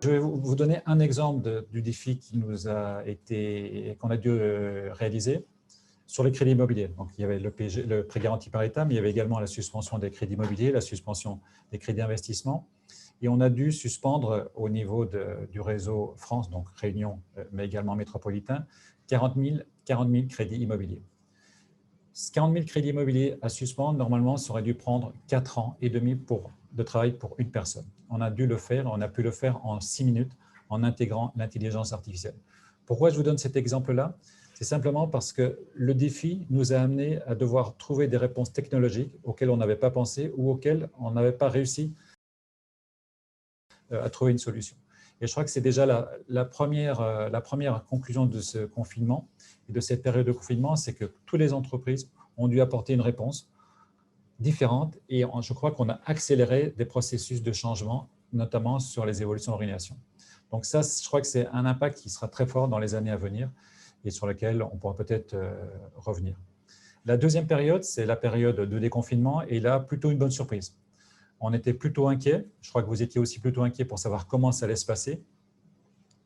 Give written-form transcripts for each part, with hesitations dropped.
Je vais vous donner un exemple du défi qu'on a dû réaliser sur les crédits immobiliers. Donc, il y avait le prêt garanti par l'État, mais il y avait également la suspension des crédits immobiliers, la suspension des crédits d'investissement. Et on a dû suspendre au niveau du réseau France, donc Réunion, mais également métropolitain, 40 000 crédits immobiliers. 40 000 crédits immobiliers à suspendre, normalement, ça aurait dû prendre 4 ans et demi de travail pour une personne. On a pu le faire en 6 minutes en intégrant l'intelligence artificielle. Pourquoi je vous donne cet exemple-là? C'est simplement parce que le défi nous a amené à devoir trouver des réponses technologiques auxquelles on n'avait pas pensé ou auxquelles on n'avait pas réussi à trouver une solution. Et je crois que c'est déjà la première conclusion de ce confinement et de cette période de confinement, c'est que toutes les entreprises ont dû apporter une réponse différente et je crois qu'on a accéléré des processus de changement, notamment sur les évolutions d'organisation. Donc ça, je crois que c'est un impact qui sera très fort dans les années à venir et sur lequel on pourra peut-être revenir. La deuxième période, c'est la période de déconfinement et là, plutôt une bonne surprise. On était plutôt inquiets, je crois que vous étiez aussi plutôt inquiets pour savoir comment ça allait se passer,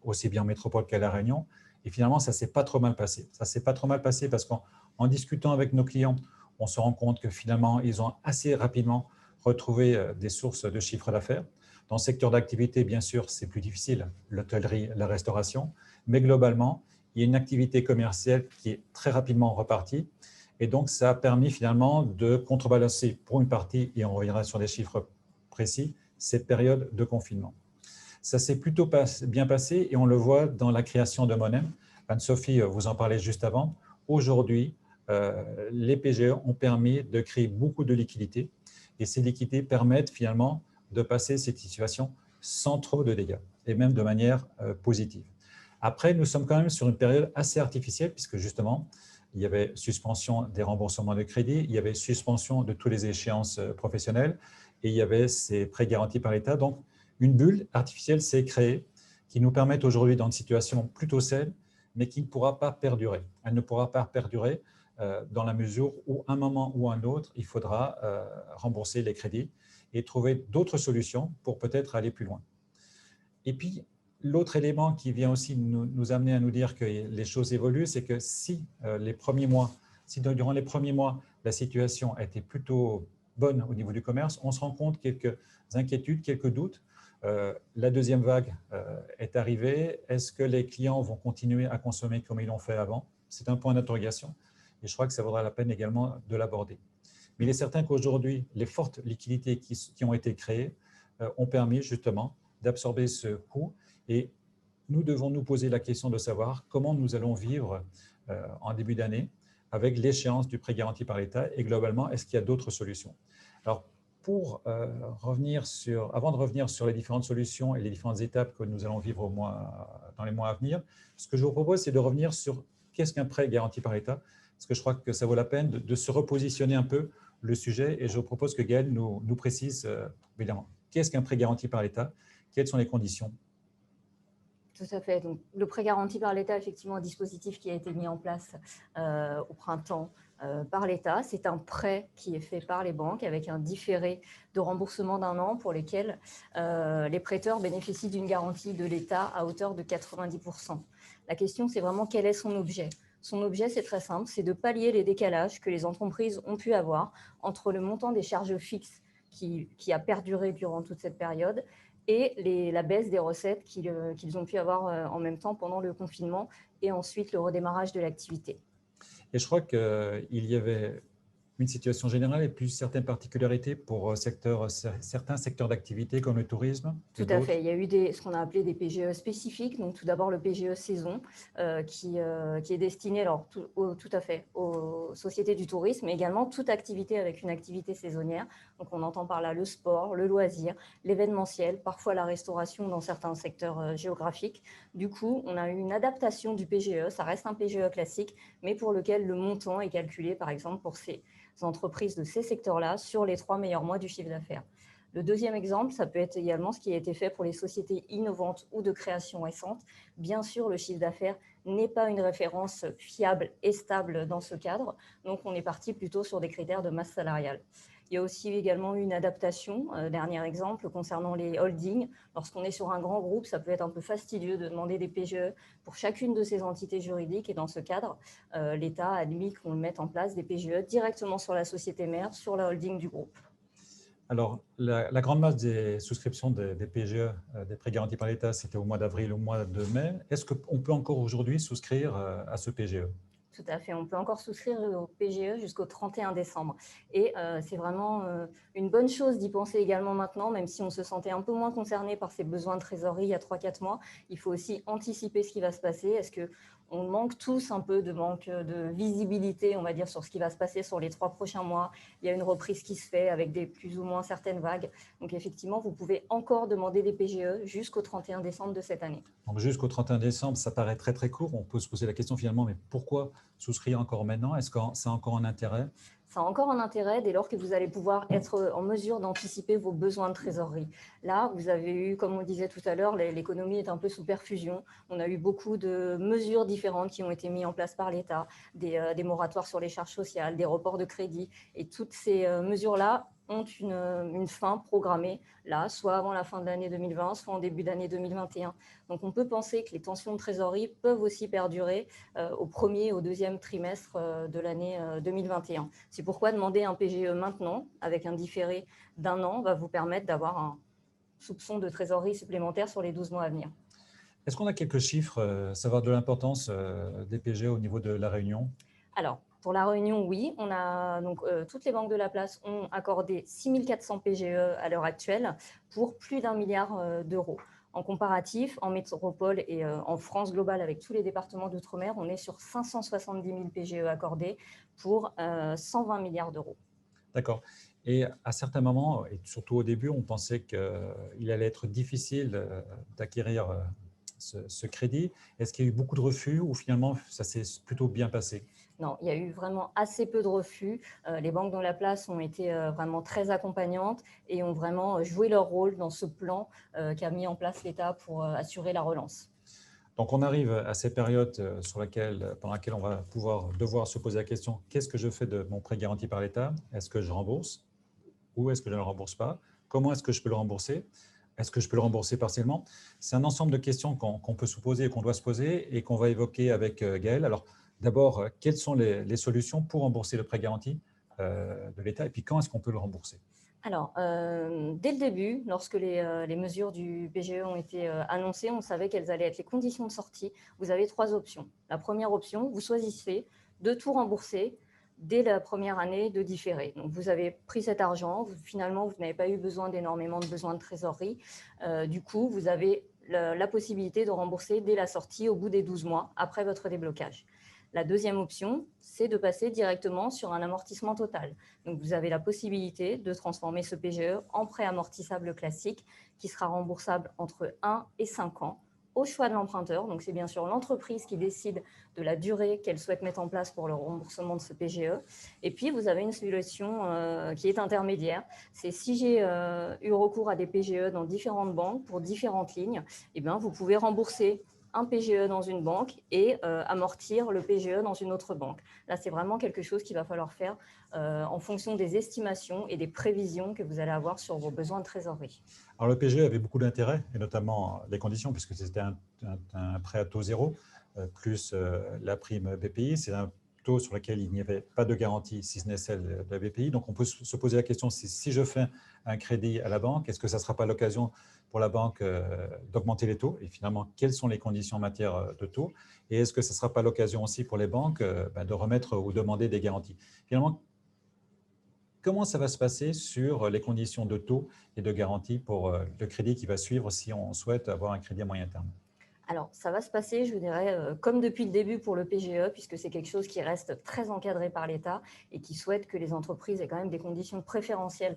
aussi bien en métropole qu'à La Réunion. Et finalement, ça ne s'est pas trop mal passé. Ça ne s'est pas trop mal passé parce qu'en discutant avec nos clients, on se rend compte que finalement, ils ont assez rapidement retrouvé des sources de chiffre d'affaires. Dans le secteur d'activité, bien sûr, c'est plus difficile, l'hôtellerie, la restauration, mais globalement, il y a une activité commerciale qui est très rapidement repartie. Et donc, ça a permis finalement de contrebalancer pour une partie, et on reviendra sur des chiffres précis, cette période de confinement. Ça s'est plutôt bien passé et on le voit dans la création de Monem. Anne-Sophie, vous en parlez juste avant. Aujourd'hui, les PGE ont permis de créer beaucoup de liquidités et ces liquidités permettent finalement de passer cette situation sans trop de dégâts et même de manière positive. Après, nous sommes quand même sur une période assez artificielle puisque justement, il y avait suspension des remboursements de crédit, il y avait suspension de toutes les échéances professionnelles et il y avait ces prêts garantis par l'État. Donc, une bulle artificielle s'est créée qui nous permet aujourd'hui dans une situation plutôt saine, mais qui ne pourra pas perdurer. Elle ne pourra pas perdurer dans la mesure où, à un moment ou à un autre, il faudra rembourser les crédits et trouver d'autres solutions pour peut-être aller plus loin. Et puis, l'autre élément qui vient aussi nous amener à nous dire que les choses évoluent, c'est que si durant les premiers mois, la situation a été plutôt bonne au niveau du commerce, on se rend compte quelques inquiétudes, quelques doutes. La deuxième vague est arrivée. Est-ce que les clients vont continuer à consommer comme ils l'ont fait avant? C'est un point d'interrogation et je crois que ça vaudra la peine également de l'aborder. Mais il est certain qu'aujourd'hui, les fortes liquidités qui ont été créées ont permis justement d'absorber ce coût et nous devons nous poser la question de savoir comment nous allons vivre en début d'année avec l'échéance du prêt garanti par l'État et globalement, est-ce qu'il y a d'autres solutions? Alors, avant de revenir sur les différentes solutions et les différentes étapes que nous allons vivre dans les mois à venir, ce que je vous propose, c'est de revenir sur qu'est-ce qu'un prêt garanti par l'État, parce que je crois que ça vaut la peine de se repositionner un peu le sujet et je vous propose que Gaël nous précise évidemment qu'est-ce qu'un prêt garanti par l'État, quelles sont les conditions. Tout à fait. Donc, le prêt garanti par l'État, effectivement, un dispositif qui a été mis en place au printemps par l'État. C'est un prêt qui est fait par les banques avec un différé de remboursement d'un an pour lesquels les prêteurs bénéficient d'une garantie de l'État à hauteur de 90%. La question, c'est vraiment quel est son objet. Son objet, c'est très simple, c'est de pallier les décalages que les entreprises ont pu avoir entre le montant des charges fixes qui a perduré durant toute cette période et la baisse des recettes qu'ils ont pu avoir en même temps pendant le confinement et ensuite le redémarrage de l'activité. Et je crois qu'il y avait une situation générale et plus certaines particularités pour certains secteurs d'activité comme le tourisme. Tout à fait. Il y a eu ce qu'on a appelé des PGE spécifiques. Donc, tout d'abord, le PGE saison qui est destiné tout à fait aux sociétés du tourisme, mais également toute activité avec une activité saisonnière. Donc, on entend par là le sport, le loisir, l'événementiel, parfois la restauration dans certains secteurs géographiques. Du coup, on a eu une adaptation du PGE. Ça reste un PGE classique, mais pour lequel le montant est calculé, par exemple, pour ces entreprises de ces secteurs-là sur les 3 meilleurs mois du chiffre d'affaires. Le deuxième exemple, ça peut être également ce qui a été fait pour les sociétés innovantes ou de création récente. Bien sûr, le chiffre d'affaires n'est pas une référence fiable et stable dans ce cadre, donc on est parti plutôt sur des critères de masse salariale. Il y a aussi également une adaptation, dernier exemple, concernant les holdings. Lorsqu'on est sur un grand groupe, ça peut être un peu fastidieux de demander des PGE pour chacune de ces entités juridiques. Et dans ce cadre, l'État a admis qu'on mette en place des PGE directement sur la société mère, sur la holding du groupe. Alors, la grande masse des souscriptions des PGE, des prêts garantis par l'État, c'était au mois d'avril, au mois de mai. Est-ce qu'on peut encore aujourd'hui souscrire à ce PGE? Tout à fait, on peut encore souscrire au PGE jusqu'au 31 décembre. Et c'est vraiment une bonne chose d'y penser également maintenant, même si on se sentait un peu moins concerné par ces besoins de trésorerie il y a 3-4 mois. Il faut aussi anticiper ce qui va se passer. Est-ce qu'on manque tous un peu de manque de visibilité, on va dire, sur ce qui va se passer sur les 3 prochains mois? Il y a une reprise qui se fait avec des plus ou moins certaines vagues. Donc effectivement, vous pouvez encore demander des PGE jusqu'au 31 décembre de cette année. Donc jusqu'au 31 décembre, ça paraît très très court. On peut se poser la question finalement, mais pourquoi souscrire encore maintenant? Est-ce que ça a encore un intérêt? Ça a encore un intérêt dès lors que vous allez pouvoir être en mesure d'anticiper vos besoins de trésorerie. Là, vous avez eu, comme on disait tout à l'heure, l'économie est un peu sous perfusion. On a eu beaucoup de mesures différentes qui ont été mises en place par l'État, des moratoires sur les charges sociales, des reports de crédit. Et toutes ces mesures-là ont une fin programmée, là, soit avant la fin de l'année 2020, soit en début d'année 2021. Donc, on peut penser que les tensions de trésorerie peuvent aussi perdurer au premier et au deuxième trimestre de l'année 2021. C'est pourquoi demander un PGE maintenant, avec un différé d'1 an, va vous permettre d'avoir un soupçon de trésorerie supplémentaire sur les 12 mois à venir. Est-ce qu'on a quelques chiffres, savoir de l'importance des PGE au niveau de la Réunion? Alors, pour la Réunion, oui, on a donc toutes les banques de la place ont accordé 6 400 PGE à l'heure actuelle pour plus d'1 milliard d'euros. En comparatif, en métropole et en France globale, avec tous les départements d'outre-mer, on est sur 570 000 PGE accordés pour 120 milliards d'euros. D'accord. Et à certains moments, et surtout au début, on pensait qu'il allait être difficile d'acquérir ce crédit. Est-ce qu'il y a eu beaucoup de refus ou finalement ça s'est plutôt bien passé? Non, il y a eu vraiment assez peu de refus. Les banques dans la place ont été vraiment très accompagnantes et ont vraiment joué leur rôle dans ce plan qu'a mis en place l'État pour assurer la relance. Donc on arrive à ces périodes pendant laquelle on va devoir se poser la question, qu'est-ce que je fais de mon prêt garanti par l'État? Est-ce que je rembourse ou est-ce que je ne le rembourse pas? Comment est-ce que je peux le rembourser? Est-ce que je peux le rembourser partiellement? C'est un ensemble de questions qu'on peut se poser et qu'on doit se poser et qu'on va évoquer avec Gaël. Alors d'abord, quelles sont les solutions pour rembourser le prêt garanti de l'État et puis quand est-ce qu'on peut le rembourser? Alors, dès le début, lorsque les mesures du PGE ont été annoncées, on savait quelles allaient être les conditions de sortie. Vous avez 3 options. La première option, vous choisissez de tout rembourser dès la première année de différé. Donc, vous avez pris cet argent, finalement, vous n'avez pas eu besoin d'énormément de besoins de trésorerie. Du coup, vous avez la possibilité de rembourser dès la sortie au bout des 12 mois après votre déblocage. La deuxième option, c'est de passer directement sur un amortissement total. Donc, vous avez la possibilité de transformer ce PGE en prêt amortissable classique qui sera remboursable entre 1 et 5 ans au choix de l'emprunteur. Donc, c'est bien sûr l'entreprise qui décide de la durée qu'elle souhaite mettre en place pour le remboursement de ce PGE. Et puis, vous avez une solution qui est intermédiaire. C'est si j'ai eu recours à des PGE dans différentes banques pour différentes lignes, eh bien, vous pouvez rembourser un PGE dans une banque et amortir le PGE dans une autre banque. Là, c'est vraiment quelque chose qu'il va falloir faire en fonction des estimations et des prévisions que vous allez avoir sur vos besoins de trésorerie. Alors le PGE avait beaucoup d'intérêt, et notamment les conditions, puisque c'était un prêt à taux zéro, plus la prime BPI. C'est un taux sur lequel il n'y avait pas de garantie, si ce n'est celle de la BPI. Donc on peut se poser la question, si je fais un crédit à la banque, est-ce que ça ne sera pas l'occasion pour la banque d'augmenter les taux? Et finalement, quelles sont les conditions en matière de taux? Et est-ce que ce ne sera pas l'occasion aussi pour les banques de remettre ou demander des garanties? Finalement, comment ça va se passer sur les conditions de taux et de garantie pour le crédit qui va suivre si on souhaite avoir un crédit à moyen terme? Alors, ça va se passer, je dirais, comme depuis le début pour le PGE, puisque c'est quelque chose qui reste très encadré par l'État et qui souhaite que les entreprises aient quand même des conditions préférentielles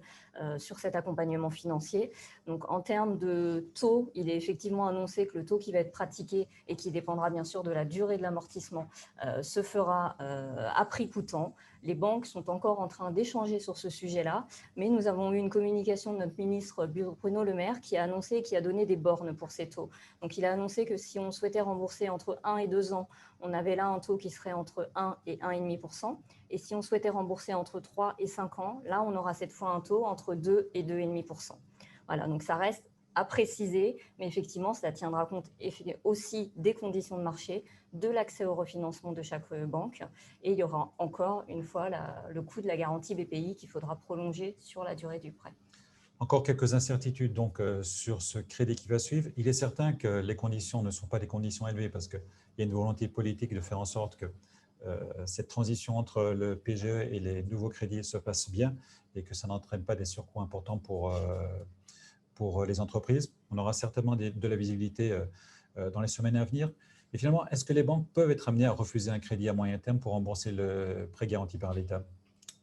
sur cet accompagnement financier. Donc, en termes de taux, il est effectivement annoncé que le taux qui va être pratiqué et qui dépendra bien sûr de la durée de l'amortissement se fera à prix coûtant. Les banques sont encore en train d'échanger sur ce sujet-là, mais nous avons eu une communication de notre ministre Bruno Le Maire qui a annoncé et qui a donné des bornes pour ces taux. Donc, il a annoncé que si on souhaitait rembourser entre 1 et 2 ans, on avait là un taux qui serait entre 1 et 1,5%. Et si on souhaitait rembourser entre 3 et 5 ans, là, on aura cette fois un taux entre 2 et 2,5%. Voilà, donc ça reste à préciser, mais effectivement, cela tiendra compte aussi des conditions de marché, de l'accès au refinancement de chaque banque. Et il y aura encore une fois le coût de la garantie BPI qu'il faudra prolonger sur la durée du prêt. Encore quelques incertitudes donc, sur ce crédit qui va suivre. Il est certain que les conditions ne sont pas des conditions élevées parce qu'il y a une volonté politique de faire en sorte que cette transition entre le PGE et les nouveaux crédits se passe bien et que ça n'entraîne pas des surcoûts importants pour les entreprises. On aura certainement de la visibilité dans les semaines à venir. Et finalement, est-ce que les banques peuvent être amenées à refuser un crédit à moyen terme pour rembourser le prêt garanti par l'État ?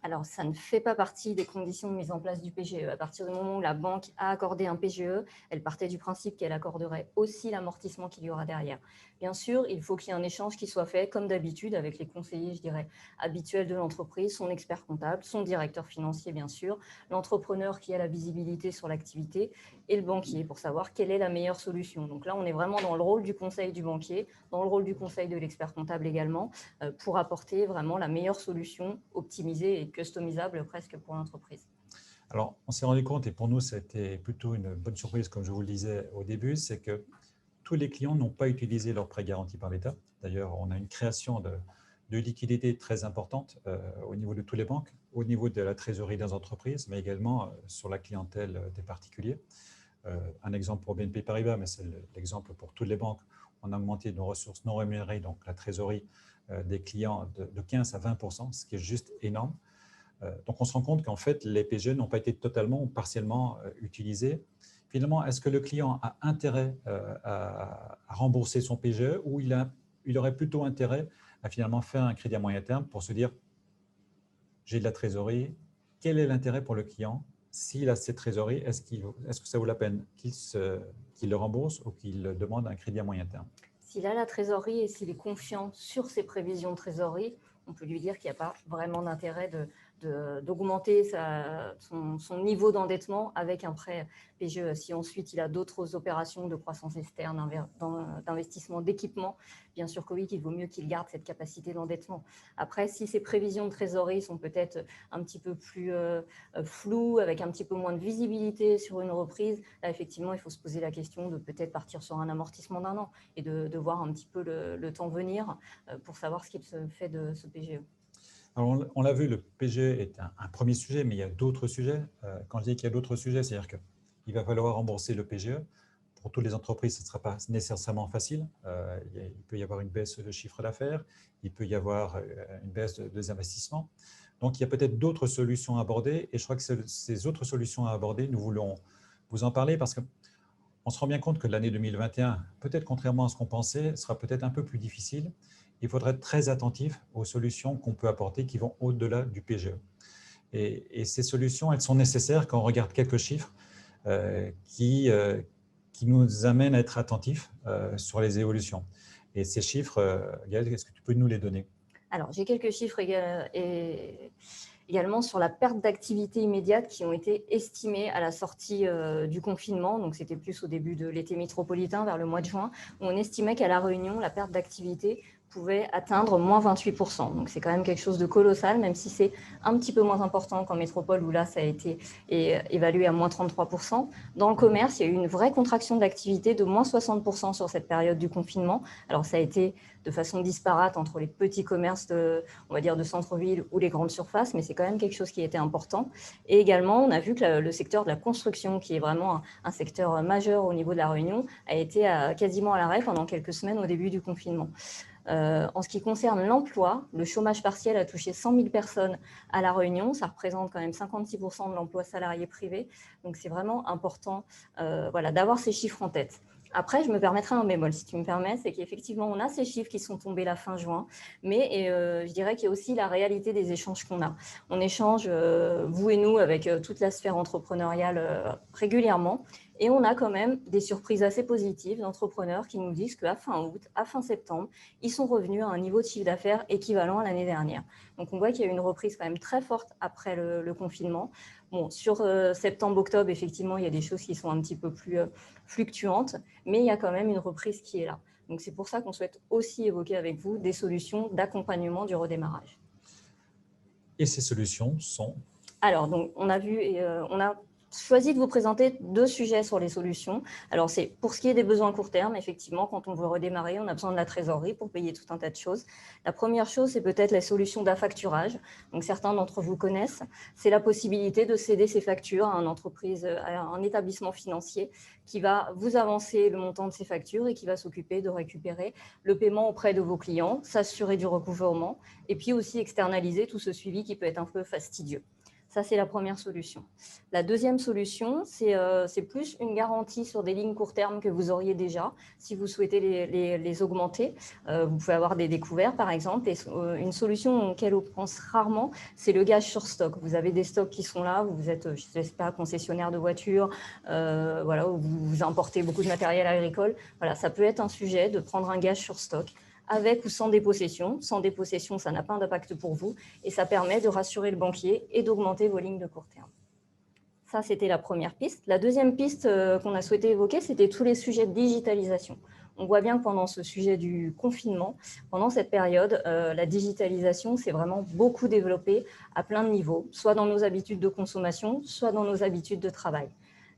Alors, ça ne fait pas partie des conditions de mise en place du PGE. À partir du moment où la banque a accordé un PGE, elle partait du principe qu'elle accorderait aussi l'amortissement qu'il y aura derrière. Bien sûr, il faut qu'il y ait un échange qui soit fait, comme d'habitude, avec les conseillers, je dirais, habituels de l'entreprise, son expert comptable, son directeur financier, bien sûr, l'entrepreneur qui a la visibilité sur l'activité et le banquier pour savoir quelle est la meilleure solution. Donc là, on est vraiment dans le rôle du conseil du banquier, dans le rôle du conseil de l'expert comptable également, pour apporter vraiment la meilleure solution optimisée et customisable presque pour l'entreprise. Alors, on s'est rendu compte, et pour nous, c'était plutôt une bonne surprise, comme je vous le disais au début, c'est que tous les clients n'ont pas utilisé leur prêt garanti par l'État. D'ailleurs, on a une création de liquidités très importante au niveau de toutes les banques, au niveau de la trésorerie des entreprises, mais également sur la clientèle des particuliers. Un exemple pour BNP Paribas, mais c'est l'exemple pour toutes les banques. On a augmenté nos ressources non rémunérées, donc la trésorerie des clients de 15 à 20%, ce qui est juste énorme. Donc, on se rend compte qu'en fait, les PGE n'ont pas été totalement ou partiellement utilisés. Finalement, est-ce que le client a intérêt à rembourser son PGE ou il aurait plutôt intérêt à finalement faire un crédit à moyen terme pour se dire « j'ai de la trésorerie, quel est l'intérêt pour le client ? S'il a cette trésorerie, est-ce que ça vaut la peine qu'il le rembourse ou qu'il demande un crédit à moyen terme ?» S'il a la trésorerie et s'il est confiant sur ses prévisions de trésorerie, on peut lui dire qu'il n'y a pas vraiment d'intérêt d'augmenter son niveau d'endettement avec un prêt PGE. Si ensuite il a d'autres opérations de croissance externe, d'investissement, d'équipement, bien sûr que oui, qu'il vaut mieux qu'il garde cette capacité d'endettement. Après, si ses prévisions de trésorerie sont peut-être un petit peu plus floues, avec un petit peu moins de visibilité sur une reprise, là effectivement, il faut se poser la question de peut-être partir sur un amortissement d'1 an et de voir un petit peu le temps venir pour savoir ce qu'il se fait de ce PGE. Alors, on l'a vu, le PGE est un premier sujet, mais il y a d'autres sujets. Quand je dis qu'il y a d'autres sujets, c'est-à-dire qu'il va falloir rembourser le PGE. Pour toutes les entreprises, ce ne sera pas nécessairement facile. Il peut y avoir une baisse de chiffre d'affaires, il peut y avoir une baisse des investissements. Donc, il y a peut-être d'autres solutions à aborder. Et je crois que ces autres solutions à aborder, nous voulons vous en parler parce qu'on se rend bien compte que l'année 2021, peut-être contrairement à ce qu'on pensait, sera peut-être un peu plus difficile. Il faudra être très attentif aux solutions qu'on peut apporter qui vont au-delà du PGE. Et ces solutions, elles sont nécessaires quand on regarde quelques chiffres qui nous amènent à être attentifs sur les évolutions. Et ces chiffres, Gaëlle, est-ce que tu peux nous les donner ? Alors, j'ai quelques chiffres également sur la perte d'activité immédiate qui ont été estimées à la sortie du confinement. Donc, c'était plus au début de l'été métropolitain, vers le mois de juin, où on estimait qu'à La Réunion, la perte d'activité pouvait atteindre moins 28%. Donc, c'est quand même quelque chose de colossal, même si c'est un petit peu moins important qu'en métropole, où là, ça a été évalué à moins 33%. Dans le commerce, il y a eu une vraie contraction d'activité de moins 60% sur cette période du confinement. Alors, ça a été de façon disparate entre les petits commerces, on va dire, de centre-ville ou les grandes surfaces, mais c'est quand même quelque chose qui était important. Et également, on a vu que le secteur de la construction, qui est vraiment un secteur majeur au niveau de La Réunion, a été quasiment à l'arrêt pendant quelques semaines au début du confinement. En ce qui concerne l'emploi, le chômage partiel a touché 100 000 personnes à La Réunion. Ça représente quand même 56% de l'emploi salarié privé. Donc, c'est vraiment important d'avoir ces chiffres en tête. Après, je me permettrai un bémol, si tu me permets, c'est qu'effectivement, on a ces chiffres qui sont tombés la fin juin, mais je dirais qu'il y a aussi la réalité des échanges qu'on a. On échange, vous et nous, avec toute la sphère entrepreneuriale régulièrement. Et on a quand même des surprises assez positives d'entrepreneurs qui nous disent qu'à fin août, à fin septembre, ils sont revenus à un niveau de chiffre d'affaires équivalent à l'année dernière. Donc on voit qu'il y a eu une reprise quand même très forte après le confinement. Bon, sur septembre-octobre, effectivement, il y a des choses qui sont un petit peu plus fluctuantes, mais il y a quand même une reprise qui est là. Donc c'est pour ça qu'on souhaite aussi évoquer avec vous des solutions d'accompagnement du redémarrage. Et ces solutions sont… Alors, donc, on a vu et on a choisi de vous présenter 2 sujets sur les solutions. Alors, c'est pour ce qui est des besoins court terme, effectivement, quand on veut redémarrer, on a besoin de la trésorerie pour payer tout un tas de choses. La première chose, c'est peut-être la solution d'affacturage. Donc, certains d'entre vous connaissent. C'est la possibilité de céder ses factures à une entreprise, à un établissement financier qui va vous avancer le montant de ses factures et qui va s'occuper de récupérer le paiement auprès de vos clients, s'assurer du recouvrement et puis aussi externaliser tout ce suivi qui peut être un peu fastidieux. Ça, c'est la première solution. La deuxième solution, c'est plus une garantie sur des lignes court terme que vous auriez déjà. Si vous souhaitez les augmenter, vous pouvez avoir des découvertes, par exemple. Et une solution auquel on pense rarement, c'est le gage sur stock. Vous avez des stocks qui sont là, vous êtes, je ne sais pas, concessionnaire de voitures, voilà, ou vous importez beaucoup de matériel agricole. Voilà, ça peut être un sujet de prendre un gage sur stock, avec ou sans dépossession. Sans dépossession, ça n'a pas d'impact pour vous et ça permet de rassurer le banquier et d'augmenter vos lignes de court terme. Ça, c'était la première piste. La deuxième piste qu'on a souhaité évoquer, c'était tous les sujets de digitalisation. On voit bien que pendant ce sujet du confinement, pendant cette période, la digitalisation s'est vraiment beaucoup développée à plein de niveaux, soit dans nos habitudes de consommation, soit dans nos habitudes de travail.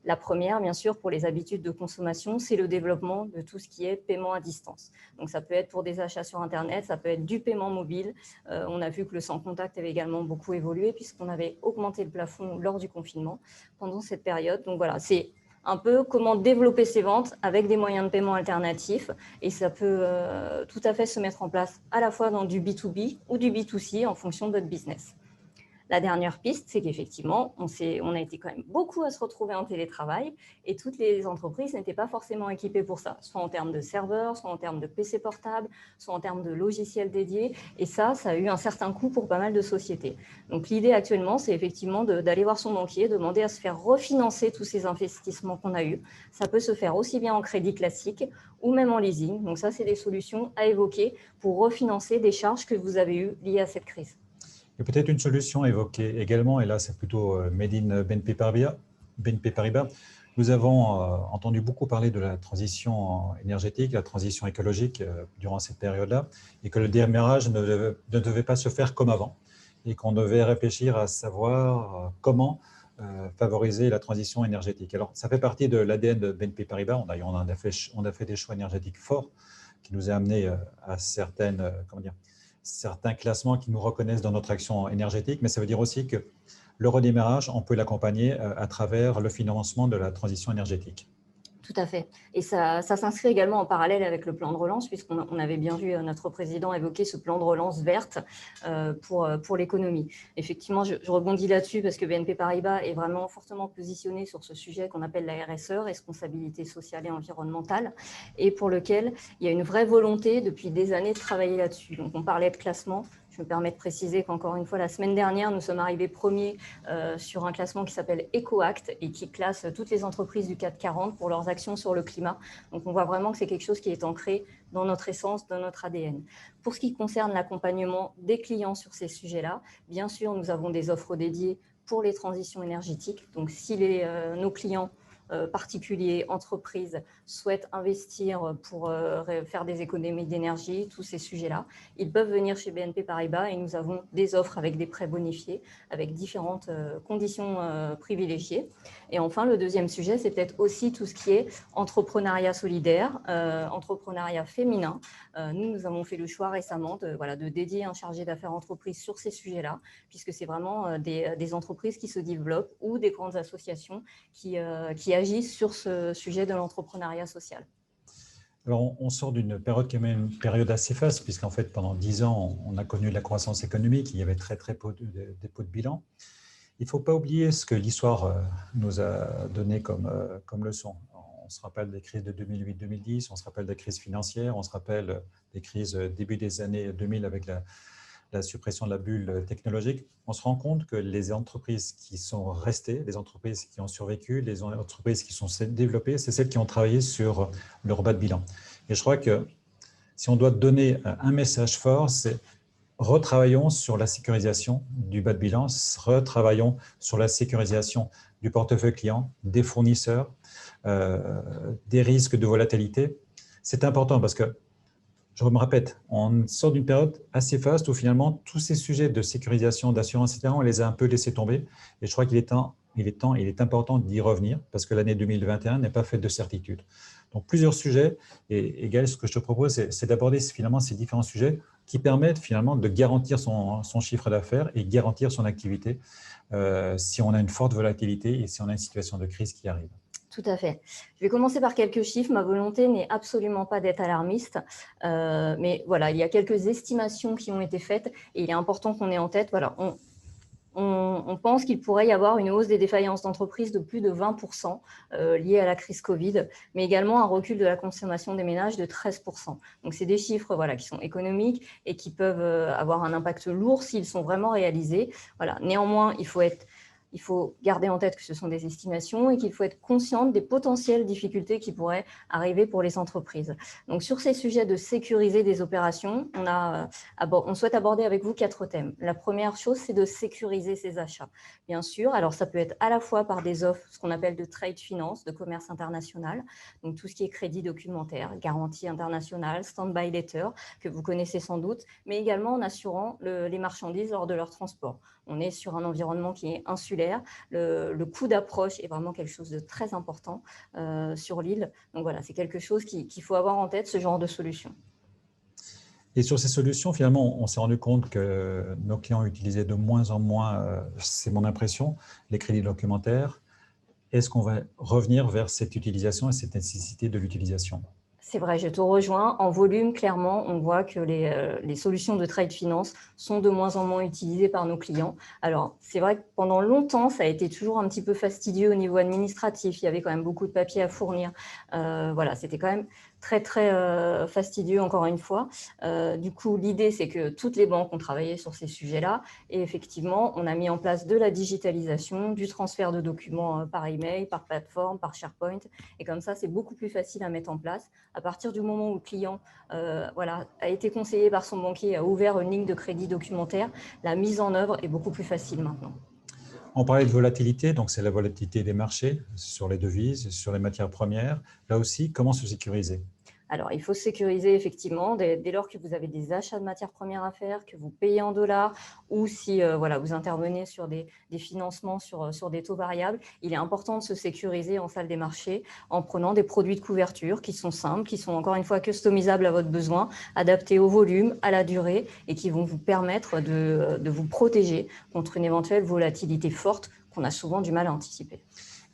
La première, bien sûr, pour les habitudes de consommation, c'est le développement de tout ce qui est paiement à distance. Donc, ça peut être pour des achats sur Internet, ça peut être du paiement mobile. On a vu que le sans contact avait également beaucoup évolué puisqu'on avait augmenté le plafond lors du confinement pendant cette période. Donc, voilà, c'est un peu comment développer ses ventes avec des moyens de paiement alternatifs. Et ça peut tout à fait se mettre en place à la fois dans du B2B ou du B2C en fonction de votre business. La dernière piste, c'est qu'effectivement, on a été quand même beaucoup à se retrouver en télétravail et toutes les entreprises n'étaient pas forcément équipées pour ça, soit en termes de serveurs, soit en termes de PC portables, soit en termes de logiciels dédiés. Et ça a eu un certain coût pour pas mal de sociétés. Donc l'idée actuellement, c'est effectivement d'aller voir son banquier, demander à se faire refinancer tous ces investissements qu'on a eus. Ça peut se faire aussi bien en crédit classique ou même en leasing. Donc ça, c'est des solutions à évoquer pour refinancer des charges que vous avez eues liées à cette crise. Et peut-être une solution évoquée également, et là c'est plutôt Made in BNP Paribas. Nous avons entendu beaucoup parler de la transition énergétique, la transition écologique durant cette période-là, et que le démarrage ne devait pas se faire comme avant, et qu'on devait réfléchir à savoir comment favoriser la transition énergétique. Alors ça fait partie de l'ADN de BNP Paribas, on a fait des choix énergétiques forts qui nous a amené à certains classements qui nous reconnaissent dans notre action énergétique, mais ça veut dire aussi que le redémarrage, on peut l'accompagner à travers le financement de la transition énergétique. Tout à fait. Et ça s'inscrit également en parallèle avec le plan de relance, puisqu'on avait bien vu notre président évoquer ce plan de relance verte pour l'économie. Effectivement, je rebondis là-dessus parce que BNP Paribas est vraiment fortement positionné sur ce sujet qu'on appelle la RSE, responsabilité sociale et environnementale, et pour lequel il y a une vraie volonté depuis des années de travailler là-dessus. Donc, on parlait de classement. Je me permets de préciser qu'encore une fois, la semaine dernière, nous sommes arrivés premiers sur un classement qui s'appelle EcoAct et qui classe toutes les entreprises du CAC 40 pour leurs actions sur le climat. Donc, on voit vraiment que c'est quelque chose qui est ancré dans notre essence, dans notre ADN. Pour ce qui concerne l'accompagnement des clients sur ces sujets-là, bien sûr, nous avons des offres dédiées pour les transitions énergétiques. Donc, si nos clients particuliers, entreprises souhaitent investir pour faire des économies d'énergie, tous ces sujets-là, ils peuvent venir chez BNP Paribas et nous avons des offres avec des prêts bonifiés, avec différentes conditions privilégiées. Et enfin, le deuxième sujet, c'est peut-être aussi tout ce qui est entrepreneuriat solidaire, entrepreneuriat féminin. Nous avons fait le choix récemment de dédier un chargé d'affaires entreprise sur ces sujets-là, puisque c'est vraiment des entreprises qui se développent ou des grandes associations qui agissent sur ce sujet de l'entrepreneuriat social. Alors, on sort d'une période qui est même une période assez faste, puisqu'en fait, pendant 10 ans, on a connu de la croissance économique, il y avait très peu de dépôts de bilan. Il ne faut pas oublier ce que l'histoire nous a donné comme leçon. On se rappelle des crises de 2008-2010, on se rappelle des crises financières, on se rappelle des crises début des années 2000 avec la suppression de la bulle technologique, on se rend compte que les entreprises qui sont restées, les entreprises qui ont survécu, les entreprises qui sont développées, c'est celles qui ont travaillé sur leur bas de bilan. Et je crois que si on doit donner un message fort, c'est retravaillons sur la sécurisation du bas de bilan, retravaillons sur la sécurisation du portefeuille client, des fournisseurs, des risques de volatilité. C'est important parce que, je me répète, on sort d'une période assez faste où finalement tous ces sujets de sécurisation, d'assurance, etc., on les a un peu laissés tomber. Et je crois qu'il est important d'y revenir parce que l'année 2021 n'est pas faite de certitude. Donc plusieurs sujets, et Gaël, ce que je te propose, c'est d'aborder finalement ces différents sujets qui permettent finalement de garantir son chiffre d'affaires et garantir son activité si on a une forte volatilité et si on a une situation de crise qui arrive. Tout à fait. Je vais commencer par quelques chiffres. Ma volonté n'est absolument pas d'être alarmiste, mais voilà, il y a quelques estimations qui ont été faites et il est important qu'on ait en tête, voilà, on pense qu'il pourrait y avoir une hausse des défaillances d'entreprises de plus de 20% liées à la crise Covid, mais également un recul de la consommation des ménages de 13%. Donc, c'est des chiffres voilà, qui sont économiques et qui peuvent avoir un impact lourd s'ils sont vraiment réalisés. Voilà. Néanmoins, il faut garder en tête que ce sont des estimations et qu'il faut être conscient des potentielles difficultés qui pourraient arriver pour les entreprises. Donc, sur ces sujets de sécuriser des opérations, on souhaite aborder avec vous 4 thèmes. La première chose, c'est de sécuriser ses achats. Bien sûr, alors ça peut être à la fois par des offres, ce qu'on appelle de trade finance, de commerce international, donc tout ce qui est crédit documentaire, garantie internationale, stand-by letter, que vous connaissez sans doute, mais également en assurant les marchandises lors de leur transport. On est sur un environnement qui est insulaire. Le coût d'approche est vraiment quelque chose de très important sur l'île. Donc voilà, c'est quelque chose qu'il faut avoir en tête, ce genre de solution. Et sur ces solutions, finalement, on s'est rendu compte que nos clients utilisaient de moins en moins, c'est mon impression, les crédits documentaires. Est-ce qu'on va revenir vers cette utilisation et cette nécessité de l'utilisation ? C'est vrai, je te rejoins. En volume, clairement, on voit que les solutions de trade finance sont de moins en moins utilisées par nos clients. Alors, c'est vrai que pendant longtemps, ça a été toujours un petit peu fastidieux au niveau administratif. Il y avait quand même beaucoup de papiers à fournir. Voilà, c'était quand même très, très fastidieux, encore une fois. Du coup, l'idée, c'est que toutes les banques ont travaillé sur ces sujets-là. Et effectivement, on a mis en place de la digitalisation, du transfert de documents par email, par plateforme, par SharePoint. Et comme ça, c'est beaucoup plus facile à mettre en place. À partir du moment où le client a été conseillé par son banquier, a ouvert une ligne de crédit documentaire, la mise en œuvre est beaucoup plus facile maintenant. On parlait de volatilité, donc c'est la volatilité des marchés sur les devises, sur les matières premières. Là aussi, comment se sécuriser ? Alors, il faut sécuriser effectivement dès lors que vous avez des achats de matières premières à faire, que vous payez en dollars ou si vous intervenez sur des financements sur des taux variables. Il est important de se sécuriser en salle des marchés en prenant des produits de couverture qui sont simples, qui sont encore une fois customisables à votre besoin, adaptés au volume, à la durée et qui vont vous permettre de vous protéger contre une éventuelle volatilité forte qu'on a souvent du mal à anticiper.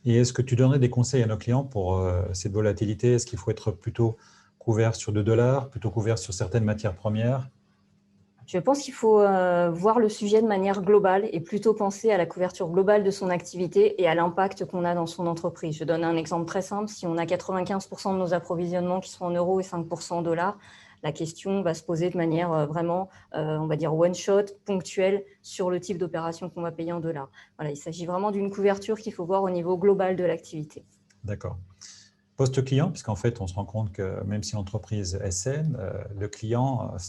Et est-ce que tu donnerais des conseils à nos clients pour cette volatilité ? Est-ce qu'il faut être plutôt couvert sur $2, plutôt couvert sur certaines matières premières ? Je pense qu'il faut voir le sujet de manière globale et plutôt penser à la couverture globale de son activité et à l'impact qu'on a dans son entreprise. Je donne un exemple très simple. Si on a 95% de nos approvisionnements qui sont en euros et 5% en dollars, la question va se poser de manière vraiment, on va dire, one-shot, ponctuelle sur le type d'opération qu'on va payer en dollars. Voilà, il s'agit vraiment d'une couverture qu'il faut voir au niveau global de l'activité. D'accord. Post-client, puisqu'en fait, on se rend compte que même si l'entreprise est saine,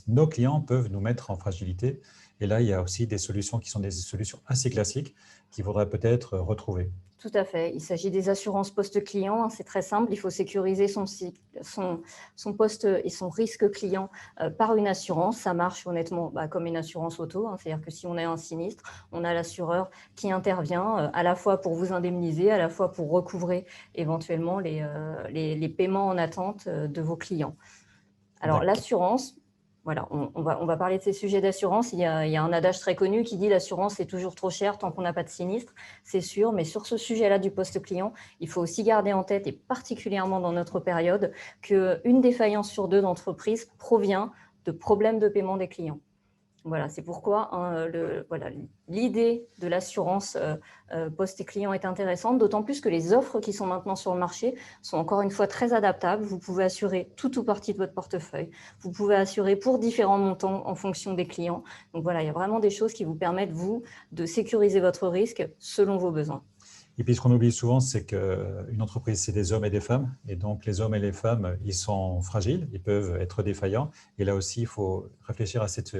nos clients peuvent nous mettre en fragilité. Et là, il y a aussi des solutions qui sont des solutions assez classiques qu'il faudrait peut-être retrouver. Tout à fait. Il s'agit des assurances post-client. C'est très simple. Il faut sécuriser son poste et son risque client par une assurance. Ça marche honnêtement comme une assurance auto. C'est-à-dire que si on a un sinistre, on a l'assureur qui intervient à la fois pour vous indemniser, à la fois pour recouvrer éventuellement les paiements en attente de vos clients. Alors, l'assurance… Voilà, on va parler de ces sujets d'assurance. Il y a un adage très connu qui dit l'assurance est toujours trop chère tant qu'on n'a pas de sinistre, c'est sûr. Mais sur ce sujet-là du post-client, il faut aussi garder en tête, et particulièrement dans notre période, qu'une défaillance sur 2 d'entreprise provient de problèmes de paiement des clients. Voilà, c'est pourquoi hein, voilà, l'idée de l'assurance poste et client est intéressante, d'autant plus que les offres qui sont maintenant sur le marché sont encore une fois très adaptables. Vous pouvez assurer tout ou partie de votre portefeuille. Vous pouvez assurer pour différents montants en fonction des clients. Donc voilà, il y a vraiment des choses qui vous permettent, vous, de sécuriser votre risque selon vos besoins. Et puis, ce qu'on oublie souvent, c'est qu'une entreprise, c'est des hommes et des femmes. Et donc, les hommes et les femmes, ils sont fragiles, ils peuvent être défaillants. Et là aussi, il faut réfléchir à cette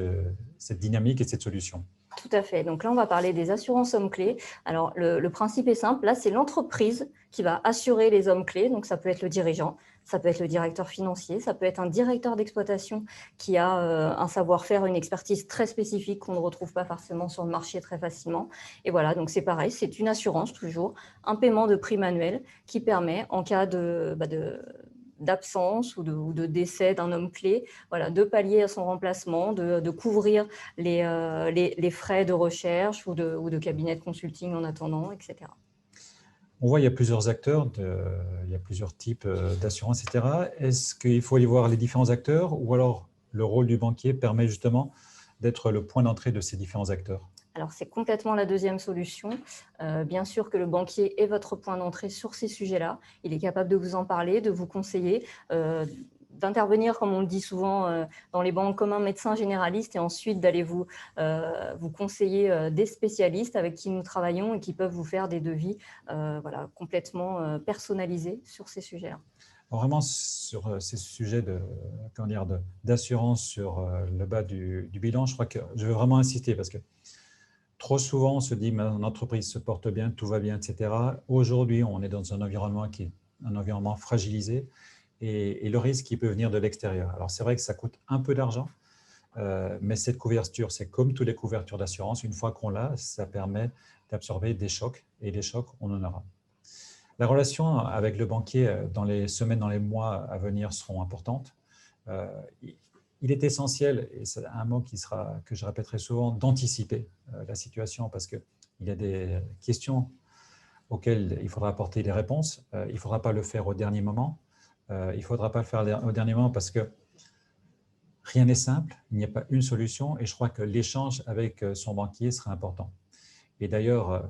dynamique et cette solution. Tout à fait. Donc là, on va parler des assurances hommes-clés. Alors, le principe est simple. Là, c'est l'entreprise qui va assurer les hommes-clés. Donc, ça peut être le dirigeant, ça peut être le directeur financier, ça peut être un directeur d'exploitation qui a un savoir-faire, une expertise très spécifique qu'on ne retrouve pas forcément sur le marché très facilement. Et voilà, donc c'est pareil, c'est une assurance toujours, un paiement de prime annuel qui permet, en cas d'absence ou de décès d'un homme clé, voilà, de pallier à son remplacement, de couvrir les frais de recherche ou de cabinet de consulting en attendant, etc. On voit, il y a plusieurs acteurs, il y a plusieurs types d'assurance, etc. Est-ce qu'il faut aller voir les différents acteurs ou alors le rôle du banquier permet justement d'être le point d'entrée de ces différents acteurs? Alors, c'est complètement la deuxième solution. Bien sûr que le banquier est votre point d'entrée sur ces sujets-là. Il est capable de vous en parler, de vous conseiller, d'intervenir, comme on le dit souvent, dans les bancs comme un médecin généraliste et ensuite d'aller vous conseiller des spécialistes avec qui nous travaillons et qui peuvent vous faire des devis voilà, complètement personnalisés sur ces sujets-là. Vraiment, sur ces sujets d'assurance sur le bas du bilan, je crois que je veux vraiment insister parce que trop souvent, on se dit mon entreprise se porte bien, tout va bien, etc. Aujourd'hui, on est dans un environnement qui est un environnement fragilisé et le risque qui peut venir de l'extérieur. Alors, c'est vrai que ça coûte un peu d'argent, mais cette couverture, c'est comme toutes les couvertures d'assurance. Une fois qu'on l'a, ça permet d'absorber des chocs et les chocs, on en aura. La relation avec le banquier dans les semaines, dans les mois à venir seront importantes. Il est essentiel, et c'est un mot que je répéterai souvent, d'anticiper la situation parce qu'il y a des questions auxquelles il faudra apporter des réponses. Il ne faudra pas le faire au dernier moment. Il ne faudra pas le faire au dernier moment parce que rien n'est simple, il n'y a pas une solution et je crois que l'échange avec son banquier sera important. Et d'ailleurs,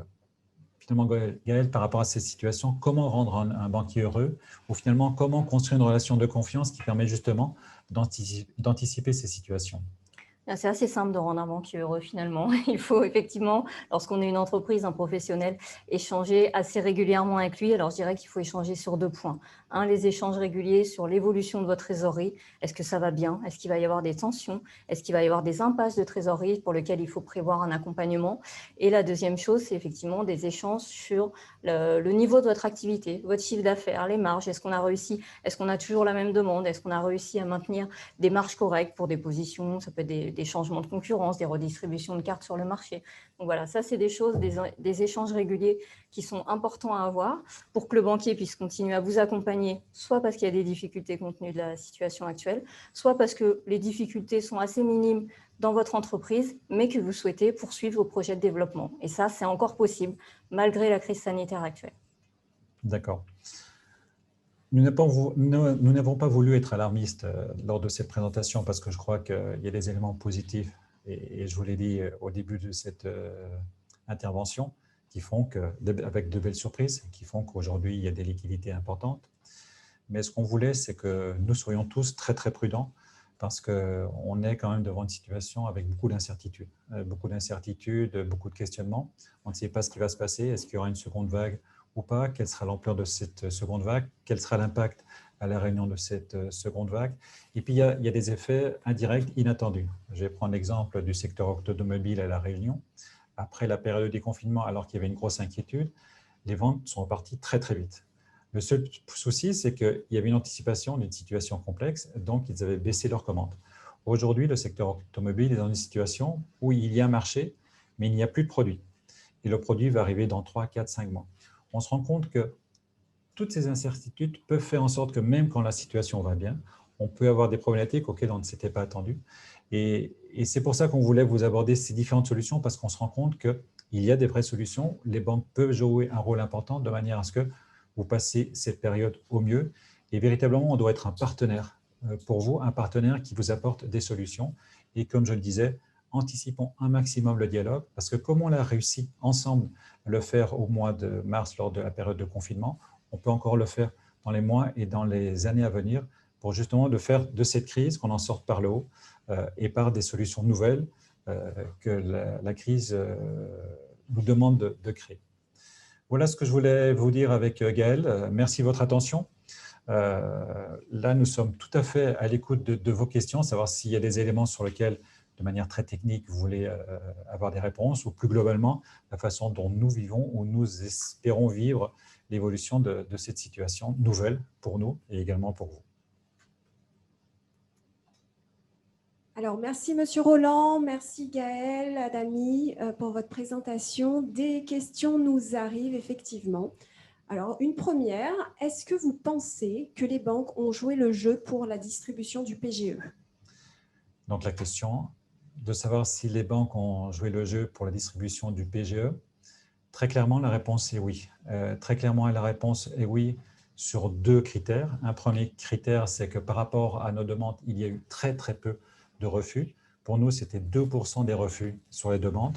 finalement, Gaël, par rapport à ces situations, comment rendre un banquier heureux ou finalement comment construire une relation de confiance qui permet justement d'anticiper ces situations? C'est assez simple de rendre un banquier heureux finalement. Il faut effectivement, lorsqu'on est une entreprise, un professionnel, échanger assez régulièrement avec lui. Alors je dirais qu'il faut échanger sur 2 points. Un, les échanges réguliers sur l'évolution de votre trésorerie. Est-ce que ça va bien? Est-ce qu'il va y avoir des tensions? Est-ce qu'il va y avoir des impasses de trésorerie pour lesquelles il faut prévoir un accompagnement? Et la deuxième chose, c'est effectivement des échanges sur le niveau de votre activité, votre chiffre d'affaires, les marges. Est-ce qu'on a réussi? Est-ce qu'on a toujours la même demande? Est-ce qu'on a réussi à maintenir des marges correctes pour des positions? Ça peut être des changements de concurrence, des redistributions de cartes sur le marché. Donc voilà, ça c'est des choses, des échanges réguliers qui sont importants à avoir pour que le banquier puisse continuer à vous accompagner, soit parce qu'il y a des difficultés compte tenu de la situation actuelle, soit parce que les difficultés sont assez minimes dans votre entreprise, mais que vous souhaitez poursuivre vos projets de développement. Et ça, c'est encore possible, malgré la crise sanitaire actuelle. D'accord. Nous n'avons pas voulu être alarmistes lors de cette présentation parce que je crois qu'il y a des éléments positifs, et je vous l'ai dit au début de cette intervention, qui font avec de belles surprises, qui font qu'aujourd'hui, il y a des liquidités importantes. Mais ce qu'on voulait, c'est que nous soyons tous très, très prudents parce qu'on est quand même devant une situation avec beaucoup d'incertitudes. Beaucoup d'incertitudes, beaucoup de questionnements. On ne sait pas ce qui va se passer. Est-ce qu'il y aura une seconde vague ou pas? Quelle sera l'ampleur de cette seconde vague? Quel sera l'impact à La Réunion de cette seconde vague? Et puis, il y a des effets indirects inattendus. Je vais prendre l'exemple du secteur automobile à La Réunion. Après la période de déconfinement, alors qu'il y avait une grosse inquiétude, les ventes sont reparties très, très vite. Le seul souci, c'est qu'il y avait une anticipation d'une situation complexe, donc ils avaient baissé leurs commandes. Aujourd'hui, le secteur automobile est dans une situation où il y a un marché, mais il n'y a plus de produit. Et le produit va arriver dans 3, 4, 5 mois. On se rend compte que toutes ces incertitudes peuvent faire en sorte que même quand la situation va bien, on peut avoir des problématiques auxquelles on ne s'était pas attendu. Et c'est pour ça qu'on voulait vous aborder ces différentes solutions, parce qu'on se rend compte qu'il y a des vraies solutions. Les banques peuvent jouer un rôle important de manière à ce que vous passez cette période au mieux. Et véritablement, on doit être un partenaire pour vous, un partenaire qui vous apporte des solutions. Et comme je le disais, anticipons un maximum le dialogue, parce que comme on l'a réussi ensemble à le faire au mois de mars lors de la période de confinement, on peut encore le faire dans les mois et dans les années à venir pour justement de faire de cette crise qu'on en sorte par le haut et par des solutions nouvelles que la crise nous demande de créer. Voilà ce que je voulais vous dire avec Gaël. Merci de votre attention. Là, nous sommes tout à fait à l'écoute de vos questions, savoir s'il y a des éléments sur lesquels, de manière très technique, vous voulez avoir des réponses, ou plus globalement, la façon dont nous vivons ou nous espérons vivre l'évolution de cette situation nouvelle pour nous et également pour vous. Alors, merci Monsieur Roland, merci Gaël, Adami pour votre présentation. Des questions nous arrivent effectivement. Alors, une première, est-ce que vous pensez que les banques ont joué le jeu pour la distribution du PGE? Donc, la question de savoir si les banques ont joué le jeu pour la distribution du PGE, très clairement, la réponse est oui. Très clairement, la réponse est oui sur deux critères. Un premier critère, c'est que par rapport à nos demandes, il y a eu très peu de refus. Pour nous, c'était 2% des refus sur les demandes.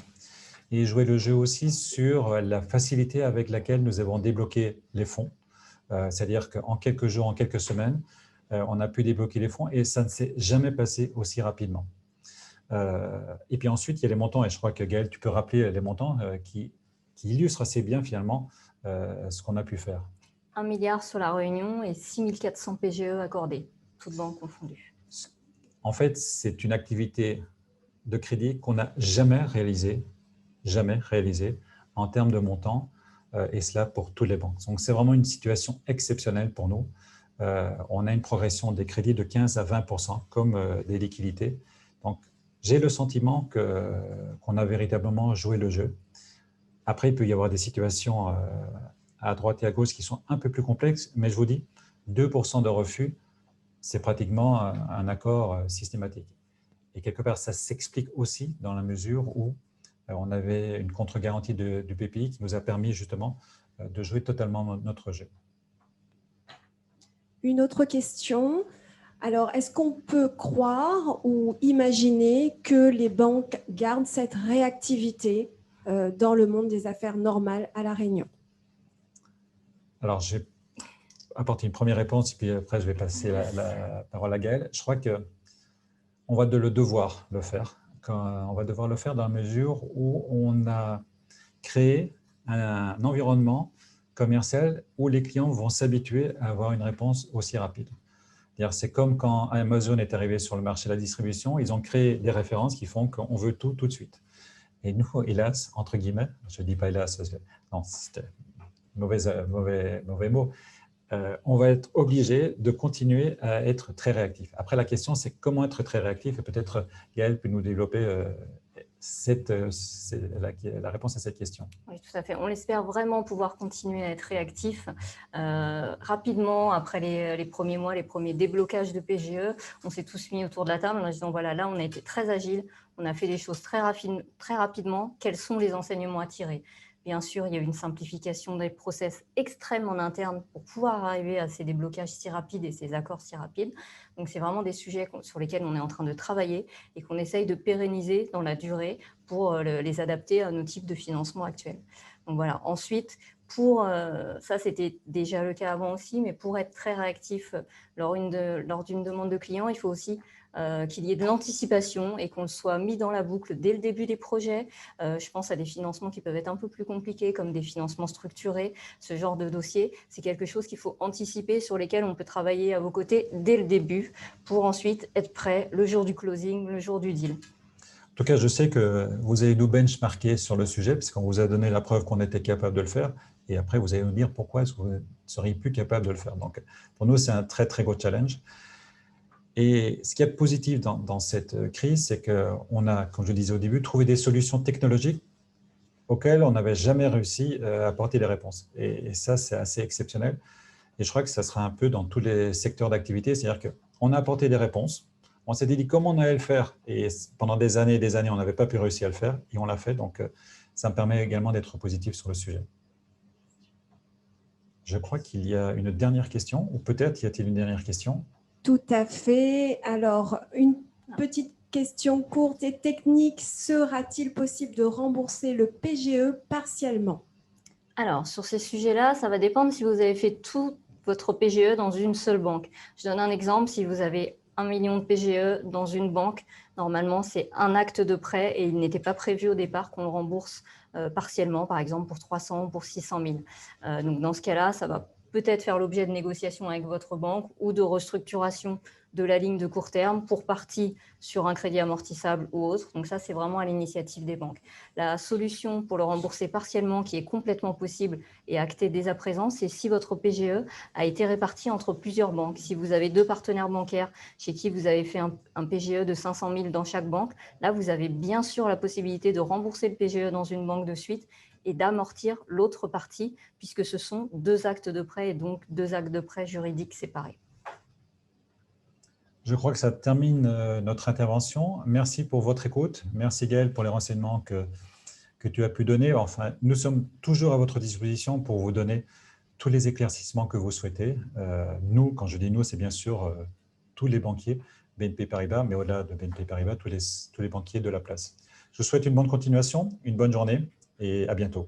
Et jouer le jeu aussi sur la facilité avec laquelle nous avons débloqué les fonds. C'est-à-dire qu'en quelques jours, en quelques semaines, on a pu débloquer les fonds et ça ne s'est jamais passé aussi rapidement. Et puis ensuite, il y a les montants, et je crois que Gaël, tu peux rappeler les montants qui illustrent assez bien finalement ce qu'on a pu faire. 1 milliard sur la Réunion et 6 400 PGE accordés, toutes banques confondues. En fait, c'est une activité de crédit qu'on n'a jamais réalisée en termes de montant, et cela pour toutes les banques. Donc, c'est vraiment une situation exceptionnelle pour nous. On a une progression des crédits de 15 à 20%, comme des liquidités. Donc, j'ai le sentiment qu'on a véritablement joué le jeu. Après, il peut y avoir des situations à droite et à gauche qui sont un peu plus complexes, mais je vous dis, 2% de refus, c'est pratiquement un accord systématique. Et quelque part, ça s'explique aussi dans la mesure où on avait une contre-garantie du BPI qui nous a permis justement de jouer totalement notre jeu. Une autre question. Alors, est-ce qu'on peut croire ou imaginer que les banques gardent cette réactivité dans le monde des affaires normales à La Réunion? Alors, j'ai apporté une première réponse, puis après, je vais passer la parole à Gaël. Je crois qu'on va devoir le faire. On va devoir le faire dans la mesure où on a créé un environnement commercial où les clients vont s'habituer à avoir une réponse aussi rapide. C'est comme quand Amazon est arrivé sur le marché de la distribution, ils ont créé des références qui font qu'on veut tout de suite. Et nous, hélas, entre guillemets, je ne dis pas hélas, non, c'était mauvais mot, on va être obligé de continuer à être très réactif. Après, la question, c'est comment être très réactif, et peut-être Gaël peut nous développer la réponse à cette question. Oui, tout à fait. On espère vraiment pouvoir continuer à être réactif. Rapidement, après les premiers mois, les premiers déblocages de PGE, on s'est tous mis autour de la table en disant, voilà, là, on a été très agile, on a fait des choses très rapidement. Quels sont les enseignements à tirer? Bien sûr, il y a eu une simplification des process extrêmes en interne pour pouvoir arriver à ces déblocages si rapides et ces accords si rapides. Donc, c'est vraiment des sujets sur lesquels on est en train de travailler et qu'on essaye de pérenniser dans la durée pour les adapter à nos types de financement actuels. Donc voilà. Ensuite, ça, c'était déjà le cas avant aussi, mais pour être très réactif lors d'une demande de client, il faut aussi qu'il y ait de l'anticipation et qu'on soit mis dans la boucle dès le début des projets. Je pense à des financements qui peuvent être un peu plus compliqués, comme des financements structurés, ce genre de dossier. C'est quelque chose qu'il faut anticiper, sur lesquels on peut travailler à vos côtés dès le début pour ensuite être prêt le jour du closing, le jour du deal. En tout cas, je sais que vous allez nous benchmarker sur le sujet, puisqu'on vous a donné la preuve qu'on était capable de le faire. Et après, vous allez nous dire pourquoi est-ce que vous seriez plus capable de le faire. Donc, pour nous, c'est un très gros challenge. Et ce qui est positif dans cette crise, c'est qu'on a, comme je disais au début, trouvé des solutions technologiques auxquelles on n'avait jamais réussi à apporter des réponses. Et ça, c'est assez exceptionnel. Et je crois que ça sera un peu dans tous les secteurs d'activité. C'est-à-dire qu'on a apporté des réponses. On s'était dit comment on allait le faire. Et pendant des années et des années, on n'avait pas pu réussir à le faire. Et on l'a fait. Donc, ça me permet également d'être positif sur le sujet. Je crois qu'il y a une dernière question. Ou peut-être y a-t-il une dernière question? Tout à fait. Alors, une petite question courte et technique. Sera-t-il possible de rembourser le PGE partiellement? Alors, sur ces sujets-là, ça va dépendre si vous avez fait tout votre PGE dans une seule banque. Je donne un exemple, si vous avez 1 million de PGE dans une banque, normalement, c'est un acte de prêt et il n'était pas prévu au départ qu'on le rembourse partiellement, par exemple pour 300 ou pour 600 000. Donc, dans ce cas-là, ça va peut-être faire l'objet de négociations avec votre banque ou de restructuration de la ligne de court terme pour partie sur un crédit amortissable ou autre. Donc ça, c'est vraiment à l'initiative des banques. La solution pour le rembourser partiellement, qui est complètement possible et actée dès à présent, c'est si votre PGE a été réparti entre plusieurs banques. Si vous avez 2 partenaires bancaires chez qui vous avez fait un PGE de 500 000 dans chaque banque, là, vous avez bien sûr la possibilité de rembourser le PGE dans une banque de suite et d'amortir l'autre partie, puisque ce sont 2 actes de prêt et donc 2 actes de prêt juridiques séparés. Je crois que ça termine notre intervention. Merci pour votre écoute. Merci Gaël pour les renseignements que tu as pu donner. Enfin, nous sommes toujours à votre disposition pour vous donner tous les éclaircissements que vous souhaitez. Nous, quand je dis nous, c'est bien sûr tous les banquiers, BNP Paribas, mais au-delà de BNP Paribas, tous les banquiers de la place. Je vous souhaite une bonne continuation, une bonne journée et à bientôt.